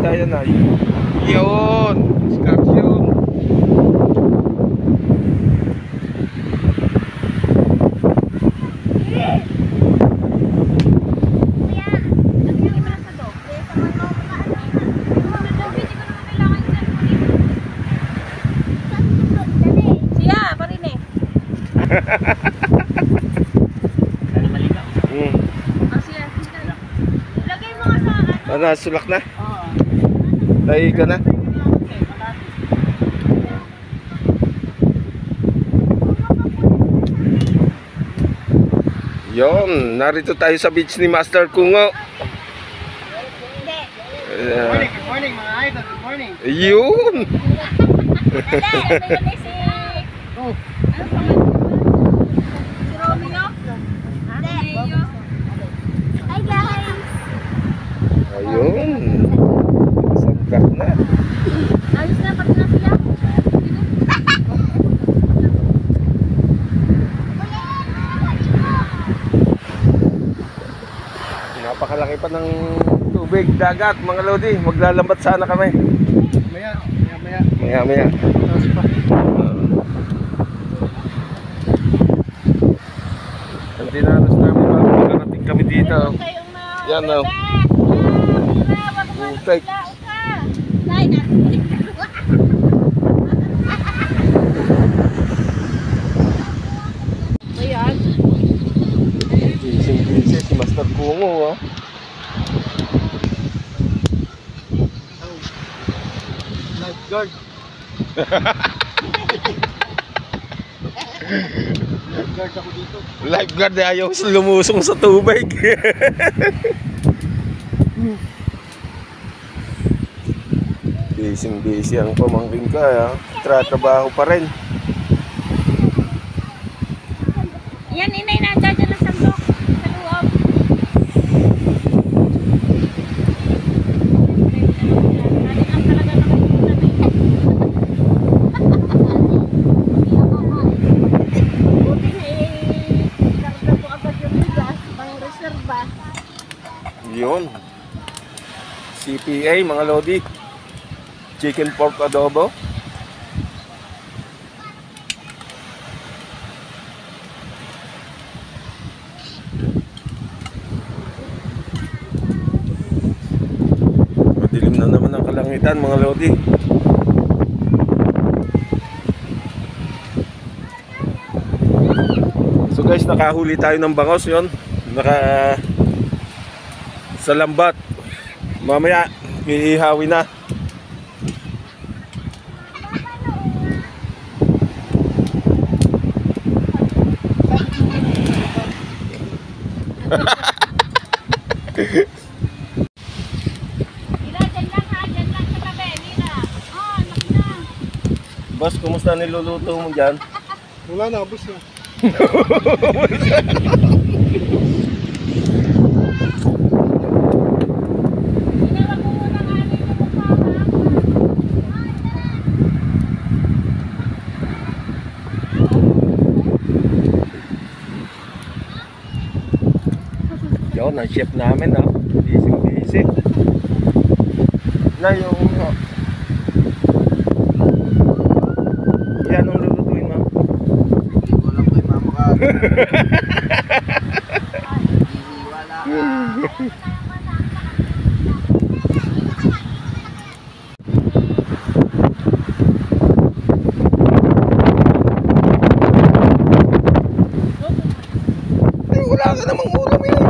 kalagayan ay. Yun, excursion. Ano, sulak na? Tayo ka na? Yon, narito tayo sa beach ni Master Kungo. Good morning mga idol, good morning. Yun! Ayun. Sangkat na. Ayos na, pati na sila. Napakalaki pa ng tubig, dagat, mga lodi. Maglalambat sana kami. Maya. Ang dinaros namin bago makarating kami dito. Yan o. Putek. Ayan. Busy si Master Kungo, oh. Lifeguard. Lifeguard ako dito. Lifeguard eh, ayaw lumusong sa tubig. Busy ang pamangkin ka, ha? Tratrabaho pa rin. Yan, inay na dyan na sandok sa loob. Yun. CPA, mga lodi. Chicken pork adobo. Madilim na naman ang kalangitan, mga lodi. So guys, nakahuli tayo ng bangos. Yun, sa lambat. Mamaya iihawi na. Boss, kumusta niluluto mo dyan? Wala na, bus na. Yun, ang chef namin, ha? Busy. Na yung... Yan ang lulutuin mo. Wala ko yung mama ka. Wala ka. Wala ka namang ulam yun.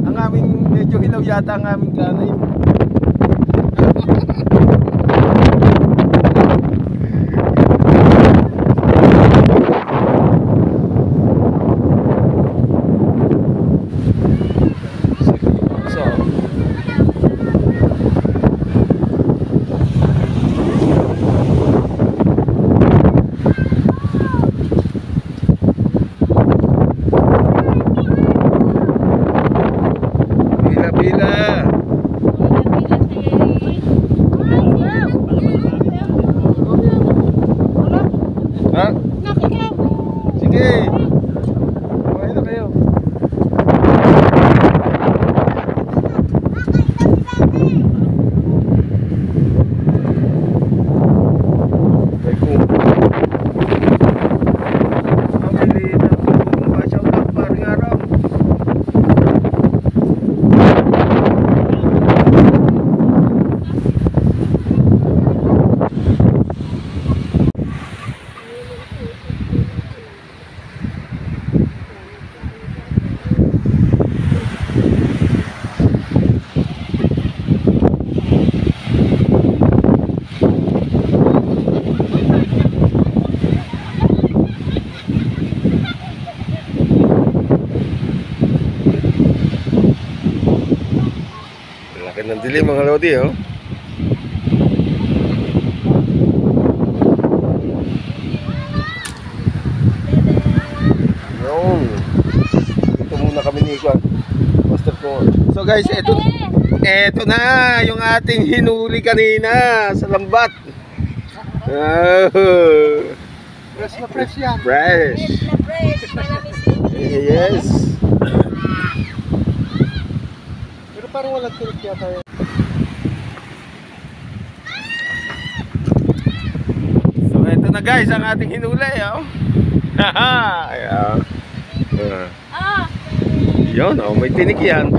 Ang aming medyo hilaw yata ang aming kanay. Bila. Dilim mga lodi, oh. Yun. Dito muna kami ni Ikwan. Master ko. So guys, eto na yung ating hinuli kanina sa lambat. Oh. Fresh na fresh yan. Fresh. Malamis. Yes. Pero parang walang tinik yata yan. So eto na guys ang ating hinuli, oh. Haha. Ayan. Ah, Yun, oh, may tinik yan.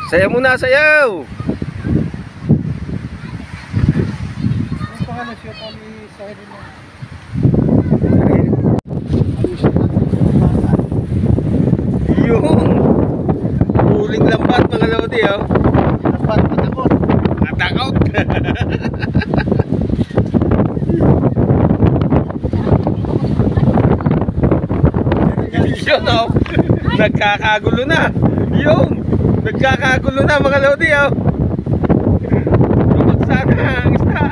Sayaw muna, sayaw! Ang pangalan siya kami sa rin na. Yung huling lambat mga lodi, oh. Dapat patakot. Matakot! Yun, oh. Nagkakagulo na. Yun! Nagkakagulo na mga lodi, oh. Lumagsa na ang isda.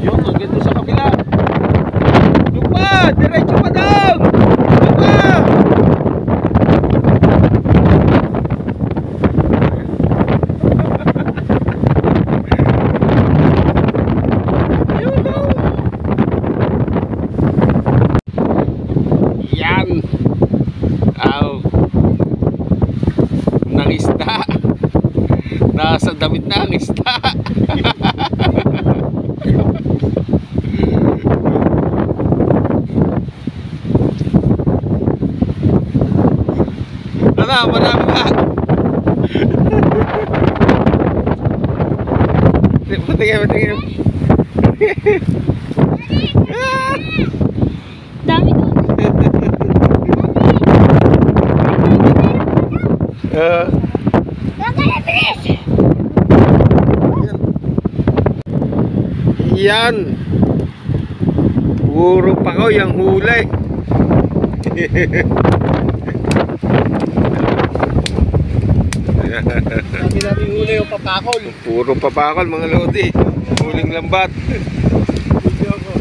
Yun, ang ganda sa kabila. Lupa! Diretso pa daw! Lupa! Yan! Aw! Nang isda! Nasa damit na ang isda! Ano, marami ba? Patingin. dami doon. Yan. Puro pa ko yung huli. Sabi namin huli yung papakol. Puro papakol mga lodi. Huling lambat. Video ko.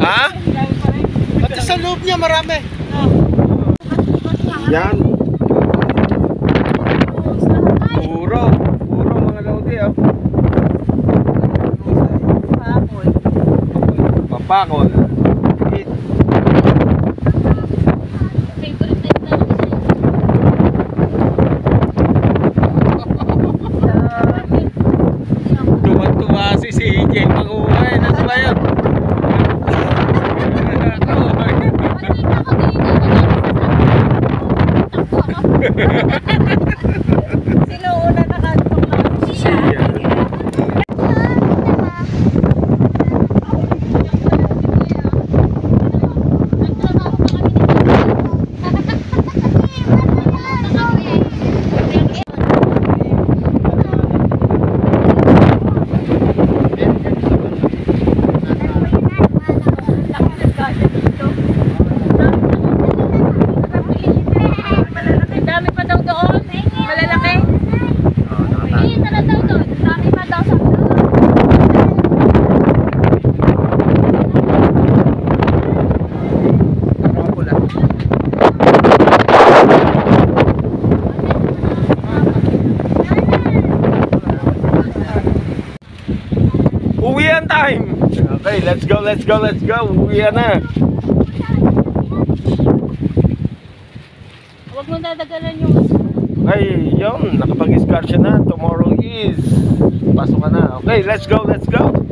Ha? Pati sa loob niya marami. Yan. Puro mga lodi, oh. Papakol. Tuwan-tuwa si CJ mag-uwi. Nasa ba yun? Sino una nakatok na siya? Dami pa daw doon. Malalaki. Tara daw doon. Dami pa daw sa Uwian time! Okay, let's go. Uwian na. Huwag mo dadagalan yung Nakapag-discard siya na. Tomorrow is pasok ka na. Okay, let's go, let's go.